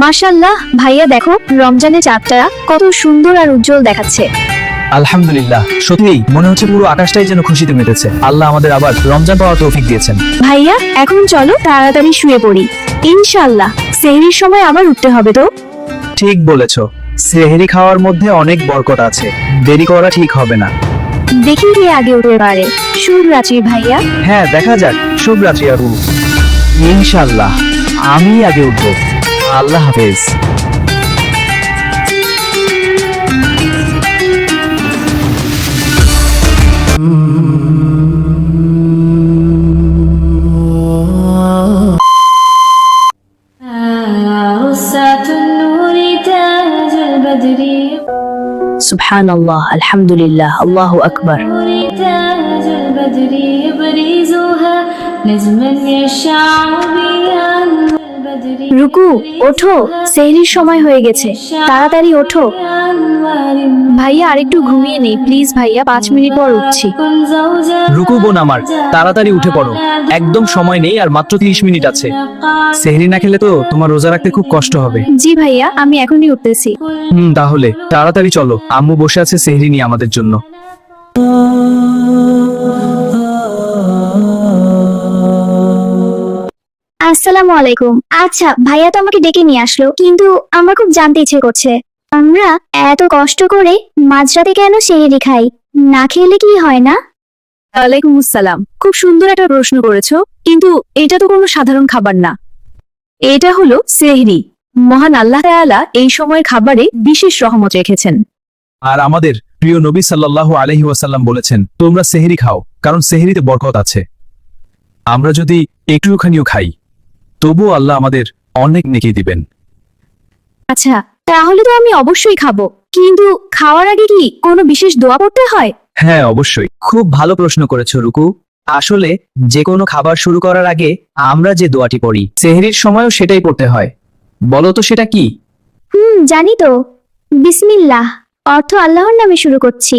মাশাআল্লাহ ভাইয়া, দেখো রমজানের চাঁদটা কত সুন্দর আর উজ্জ্বল দেখাচ্ছে। আলহামদুলিল্লাহ, সত্যি মনে হচ্ছে পুরো আকাশটাই যেন খুশিতে মেতেছে। আল্লাহ আমাদের আবার রমজান পাওয়ার তৌফিক দিয়েছেন। ভাইয়া এখন চলো তাড়াতাড়ি শুয়ে পড়ি, ইনশাআল্লাহ সেহরির সময় আবার উঠতে হবে তো। ঠিক বলেছো, সেহরি খাওয়ার মধ্যে অনেক বরকত আছে, দেরি করা ঠিক হবে না। দেখি কে আগে উঠতে পারে। শুভরাত্রি ভাইয়া। হ্যাঁ, দেখা যাক। শুভরাত্রি আবু। ইনশাআল্লাহ আমি আগে উঠবো। আল্লাহ হাফেজ। সুবহানাল্লাহ, আলহামদুলিল্লাহ, আল্লাহু আকবার। রুকু, ওঠো, সেহরির সময় হয়ে গেছে, তাড়াতাড়ি ওঠো। ভাইয়া আরেকটু ঘুমিয়ে নেই প্লিজ ভাইয়া, 5 মিনিট পর উঠছি। রুকু বোন আমার, তাড়াতাড়ি উঠে পড়ো, একদম সময় নেই, আর মাত্র 30 মিনিট আছে। সেহরি না খেলে তো তোমার রোজা রাখতে খুব কষ্ট হবে। জি ভাইয়া, আমি এখনই উঠতেছি। তাহলে তাড়াতাড়ি চলো, আম্মু বসে আছে সেহরি নিয়ে আমাদের জন্য। আসসালামু আলাইকুম। আচ্ছা ভাইয়া তো আমাকে ডেকে নিয়ে আসলো, কিন্তু আমার খুব জানতে ইচ্ছে করছে, আমরা এত কষ্ট করে মাঝরাতে কেন সেহরি খাই? না খেলে কি হয় না? ওয়ালাইকুম আসসালাম। খুব সুন্দর একটা প্রশ্ন করেছো, কিন্তু এটা তো কোনো সাধারণ খাবার না। এটা হলো সেহরি। মহান আল্লাহ তাআলা এই সময় খাবারে বিশেষ রহমত রেখেছেন। আর আমাদের প্রিয় নবী সাল্লাল্লাহু আলাইহি ওয়াসাল্লাম বলেছেন, তোমরা সেহরি খাও, কারণ সেহরিতে বরকত আছে। আমরা যদি একটুখানিও খাই, তবুও আল্লাহ আমাদের অনেক নেকি দিবেন। আচ্ছা, তাহলে তো আমি অবশ্যই খাবো, কিন্তু খাওয়ার আগে কি কোনো বিশেষ দোয়া পড়তে হয়? হ্যাঁ, অবশ্যই। খুব ভালো প্রশ্ন করেছো রুকু। আসলে যে কোনো খাবার শুরু করার আগে আমরা যে দোয়াটি পড়ি, সেহরির সময়ও সেটাই পড়তে হয়। বলো তো সেটা কি? জানি তো। বিসমিল্লাহ, অর্থ আল্লাহর নামে শুরু করছি।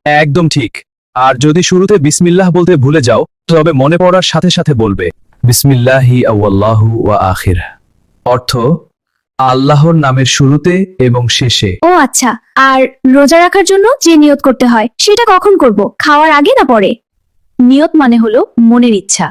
একদম ঠিক। আর যদি শুরুতে বিসমিল্লাহ বলতে ভুলে যাও, তবে মনে পড়ার সাথে সাথে বলবে বিসমিল্লাহি আউয়াল্লাহু ওয়া আখির। অর্থ আল্লাহর নামের শুরুতে এবং শেষে। ও আচ্ছা, আর রোজা রাখার জন্য যে নিয়ত করতে হয় সেটা কখন করব? খাওয়ার আগে না পরে? নিয়ত মানে হলো মনের ইচ্ছা।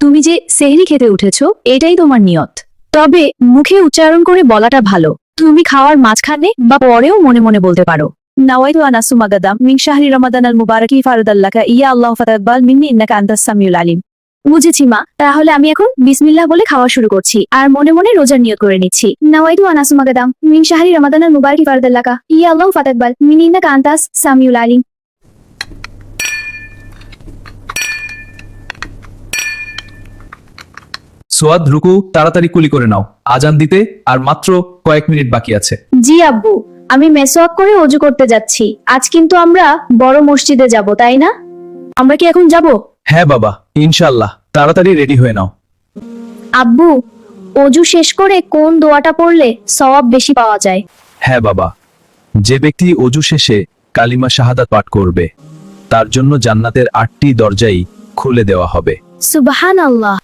তুমি যে সেহরি খেতে উঠেছো, এটাই তোমার নিয়ত। তবে মুখে উচ্চারণ করে বলাটা ভালো। তুমি খাওয়ার মাঝখানে বা পরেও মনে মনে বলতে পারো, নাওয়াইতু আন আসুমা গাদাম মিন শাহরি রমাদান আল মুবারাকি ফারদাল্লাকা ইয়া আল্লাহু ফাতাকবাল মিন্নি ইন্নাকা আনতাস সামিউল আলিম। বুঝেছি মা, তাহলে আমি এখন বিসমিল্লাহ বলে খাওয়া শুরু করছি, আর মনে মনে রোজার নিয়ত করে নিচ্ছি। নাওয়াইতু আন আসুমা গাদাম মিন শাহরি রমাদান আল মুবারাকি ফারদাল্লাকা ইয়া আল্লাহু ফাতাকবাল মিন্নি ইন্নাকা আনতাস সামিউল আলিম। সোয়াদ, রুকু, তাড়াতাড়ি কুলি করে নাও, আজান দিতে আর মাত্র কয়েক মিনিট বাকি আছে। জি আব্বু, আমি মেসওয়াক করে ওযু করতে যাচ্ছি। আজ কিন্তু আমরা বড় মসজিদে যাব, তাই না? আমরা কি এখন যাব? হ্যাঁ বাবা, ইনশাআল্লাহ। তাড়াতাড়ি রেডি হয়ে নাও। আব্বু, ওযু শেষ করে কোন দোয়াটা পড়লে সওয়াব বেশি পাওয়া যায়? হ্যাঁ বাবা, যে ব্যক্তি অজু শেষে কালিমা শাহাদাত পাঠ করবে, তার জন্য জান্নাতের 8টি দরজাই খুলে দেওয়া হবে। সুবহানাল্লাহ।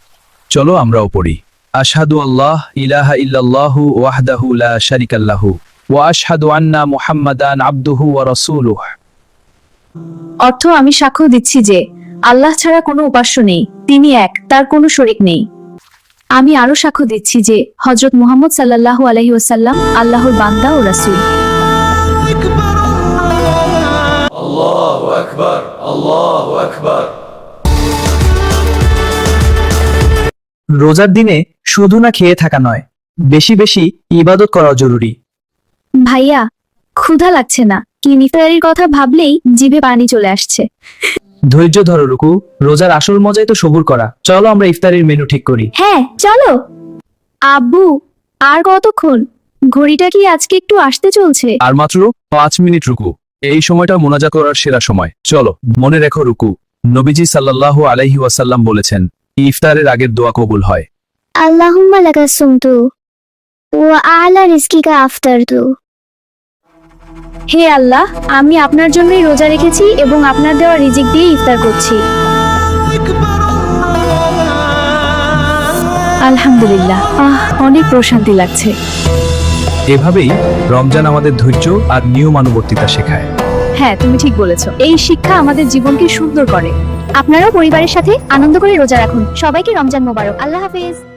চলো আমরাও পড়ি। আশহাদু আল্লাহ ইলাহা ইল্লাল্লাহু ওয়াহদাহু লা শারিকা লাহু ওয়া আশহাদু আন্না মুহাম্মাদান আবদুহু ওয়া রাসূলুহু। অর্থ আমি সাক্ষ্য দিচ্ছি যে আল্লাহ ছাড়া কোনো উপাস্য নেই, তিনি এক, তার কোনো শরীক নেই। আমি আরো সাক্ষ্য দিচ্ছি যে হযরত মুহাম্মদ সাল্লাল্লাহু আলাইহি ওয়াসাল্লাম আল্লাহর বান্দা ও রাসূল। আল্লাহু আকবার, আল্লাহু আকবার। রোজার দিনে শুধু না খেয়ে থাকা নয়, বেশি বেশি ইবাদত করা জরুরি। ভাইয়া, ক্ষুধা লাগছে না, কিন্তু ইফতারির কথা ভাবলেই জিভে পানি চলে আসছে। ধৈর্য ধরো রুকু, রোজার আসল মজাই তো সবুর করা। চলো আমরা ইফতারের মেনু ঠিক করি। হ্যাঁ চলো। আব্বু, আর কতক্ষণ? ঘড়িটা কি আজকে একটু আসতে চলছে? আর মাত্র 5 মিনিট রুকু। এই সময়টা মোনাজাত করার সেরা সময়। চলো, মনে রেখো রুকু, নবীজি সাল্লাল্লাহু আলাইহি ওয়াসাল্লাম বলেছেন, ইফতারের আগের দোয়া কবুল হয়। আল্লাহুম্মা লাকা সুমতু ওয়া আলা রিজকিকা আফতারতু। হে আল্লাহ, আমি আপনার জন্যই রোজা রেখেছি এবং আপনার দেওয়া রিজিক দিয়ে ইফতার করছি। আলহামদুলিল্লাহ, অনেক প্রশান্তি লাগছে। এভাবেই রমজান আমাদের ধৈর্য আর নিয়মানুবর্তিতা শেখায়। হ্যাঁ, তুমি ঠিক বলেছ। এই শিক্ষা আমাদের জীবনকে সুন্দর করে। আপনারাও পরিবারের সাথে আনন্দ করে রোজা রাখুন। সবাইকে রমজান মোবারক। আল্লাহ হাফেজ।